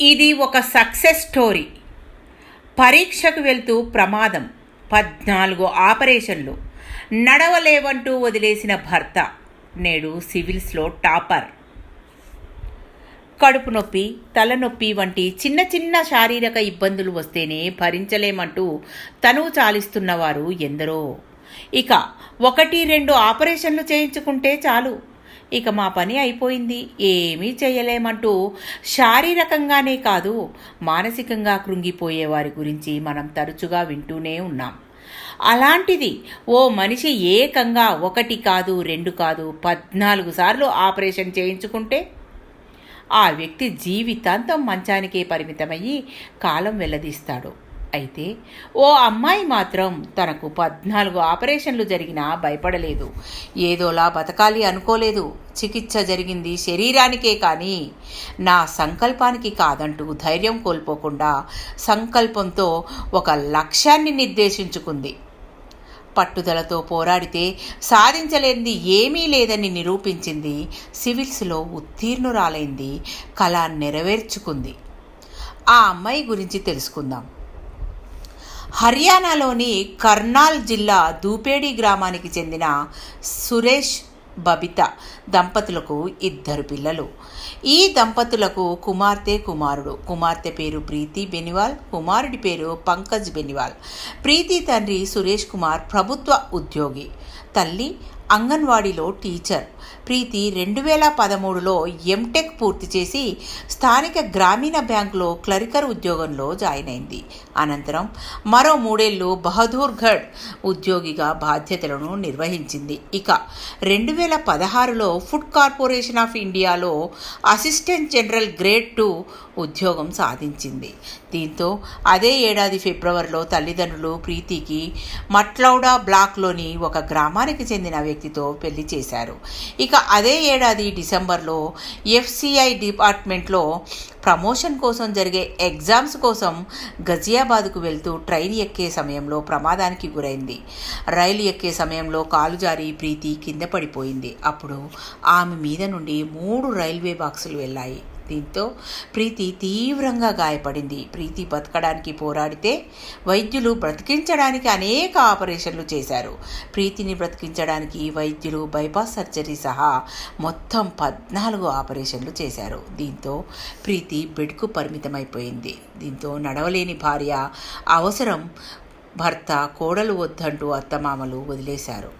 ఇది ఒక success story. పరీక్షకు వెళ్తూ ప్రమాదం, 14 ఆపరేషన్లు, నడవలేవంటూ వదిలేసిన భర్త నేడు సివిల్స్లో టాపర్. కడుపు నొప్పి, తలనొప్పి వంటి చిన్న చిన్న శారీరక ఇబ్బందులు వస్తేనే భరించలేమంటూ తనువు చాలిస్తున్నవారు ఎందరో. ఇక 1-2 ఆపరేషన్లు చేయించుకుంటే చాలు, ఇక మా పని అయిపోయింది, ఏమీ చేయలేమంటూ శారీరకంగానే కాదు మానసికంగా కృంగిపోయే వారి గురించి మనం తరచుగా వింటూనే ఉన్నాం. అలాంటిది ఓ మనిషి ఏకంగా 1 కాదు 2 కాదు 14 సార్లు ఆపరేషన్ చేయించుకుంటే ఆ వ్యక్తి జీవితాంతం మంచానికే పరిమితమయ్యి కాలం వెల్లదీస్తాడు. అయితే ఓ అమ్మాయి మాత్రం తనకు 14 ఆపరేషన్లు జరిగినా భయపడలేదు. ఏదోలా బతకాలి అనుకోలేదు. చికిత్స జరిగింది శరీరానికే కానీ నా సంకల్పానికి కాదంటూ ధైర్యం కోల్పోకుండా సంకల్పంతో ఒక లక్ష్యాన్ని నిర్దేశించుకుంది. పట్టుదలతో పోరాడితే సాధించలేనిది ఏమీ లేదని నిరూపించింది. సివిల్స్లో ఉత్తీర్ణురాలైంది, కళ నెరవేర్చుకుంది. ఆ అమ్మాయి గురించి తెలుసుకుందాం. హర్యానాలోని కర్నాల్ జిల్లా దూపేడి గ్రామానికి చెందిన సురేష్ బబిత దంపతులకు 2 పిల్లలు. ఈ దంపతులకు కుమార్తె, కుమారుడు. కుమార్తె పేరు ప్రీతి బెనివాల్, కుమారుడి పేరు పంకజ్ బెనివాల్. ప్రీతి తండ్రి సురేష్ కుమార్ ప్రభుత్వ ఉద్యోగి, తల్లి అంగన్వాడీలో టీచర్. ప్రీతి 2013లో ఎంటెక్ పూర్తి చేసి స్థానిక గ్రామీణ బ్యాంకులో క్లరికల్ ఉద్యోగంలో జాయిన్ అయింది. అనంతరం మరో 3 ఏళ్లు బహదూర్గఢ్ ఉద్యోగిగా బాధ్యతలను నిర్వహించింది. ఇక 2016లో ఫుడ్ కార్పొరేషన్ ఆఫ్ ఇండియాలో అసిస్టెంట్ జనరల్ గ్రేడ్ 2 ఉద్యోగం సాధించింది. దీంతో అదే ఏడాది ఫిబ్రవరిలో తల్లిదండ్రులు ప్రీతికి మట్లౌడా బ్లాక్లోని ఒక గ్రామానికి చెందిన వ్యక్తితో పెళ్లి చేశారు. ఇక అదే ఏడాది డిసెంబర్లో FCI డిపార్ట్మెంట్లో ప్రమోషన్ కోసం జరిగే ఎగ్జామ్స్ కోసం గజియాబాద్కు వెళ్తూ ట్రైన్ ఎక్కే సమయంలో ప్రమాదానికి గురైంది. రైలు ఎక్కే సమయంలో కాలు జారి ప్రీతి కింద పడిపోయింది. అప్పుడు ఆమె మీద నుండి 3 రైల్వే బాక్సులు వెళ్ళాయి. దీంతో ప్రీతి తీవ్రంగా గాయపడింది. ప్రీతి బతకడానికి పోరాడితే వైద్యులు బ్రతికించడానికి అనేక ఆపరేషన్లు చేశారు. ప్రీతిని బ్రతికించడానికి వైద్యులు బైపాస్ సర్జరీ సహా మొత్తం 14 ఆపరేషన్లు చేశారు. దీంతో ప్రీతి బెడ్కు పరిమితమైపోయింది. దీంతో నడవలేని భార్య అవసరం భర్త, కోడలు వద్దంటూ అత్తమామలు వదిలేశారు.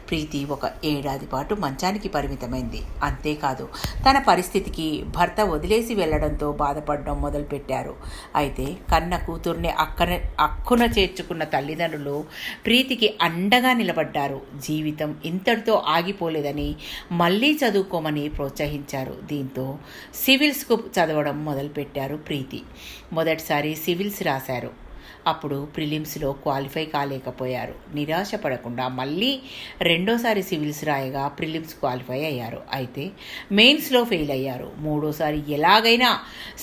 ప్రీతి 1 ఏడాది పాటు మంచానికి పరిమితమైంది. అంతేకాదు తన పరిస్థితికి భర్త వదిలేసి వెళ్లడంతో బాధపడడం మొదలుపెట్టారు. అయితే కన్న కూతుర్ని అక్కున చేర్చుకున్న తల్లిదండ్రులు ప్రీతికి అండగా నిలబడ్డారు. జీవితం ఇంతటితో ఆగిపోలేదని మళ్ళీ చదువుకోమని ప్రోత్సహించారు. దీంతో సివిల్స్కు చదవడం మొదలుపెట్టారు ప్రీతి. మొదటిసారి సివిల్స్ రాశారు. అప్పుడు ప్రిలిమ్స్లో క్వాలిఫై కాలేకపోయారు. నిరాశపడకుండా మళ్ళీ 2సారి సివిల్స్ రాయగా ప్రిలిమ్స్ క్వాలిఫై అయ్యారు. అయితే మెయిన్స్లో ఫెయిల్ అయ్యారు. 3సారి ఎలాగైనా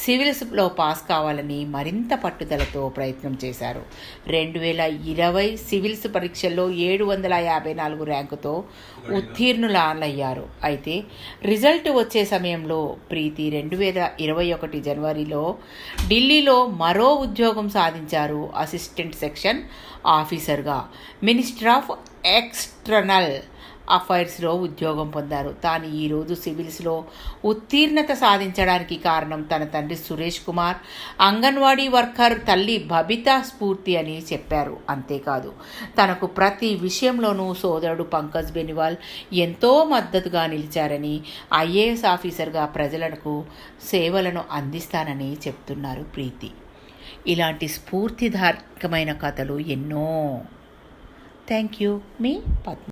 సివిల్స్లో పాస్ కావాలని మరింత పట్టుదలతో ప్రయత్నం చేశారు. 2020 సివిల్స్ పరీక్షల్లో 754 ర్యాంకుతో ఉత్తీర్ణులయ్యారు. అయితే రిజల్ట్ వచ్చే సమయంలో ప్రీతి 2021 జనవరిలో ఢిల్లీలో మరో ఉద్యోగం సాధించారు. అసిస్టెంట్ సెక్షన్ ఆఫీసర్గా మినిస్టర్ ఆఫ్ ఎక్స్టర్నల్ అఫైర్స్లో ఉద్యోగం పొందారు. తాను ఈరోజు సివిల్స్లో ఉత్తీర్ణత సాధించడానికి కారణం తన తండ్రి సురేష్ కుమార్, అంగన్వాడీ వర్కర్ తల్లి బబితా స్ఫూర్తి అని చెప్పారు. అంతేకాదు తనకు ప్రతి విషయంలోనూ సోదరుడు పంకజ్ బెనివాల్ ఎంతో మద్దతుగా నిలిచారని, IAS ఆఫీసర్గా ప్రజలకు సేవలను అందిస్తానని చెప్తున్నారు ప్రీతి. ఇలాంటి స్ఫూర్తిదాయకమైన కథలు ఎన్నో. Thank you. మీ పద్మ.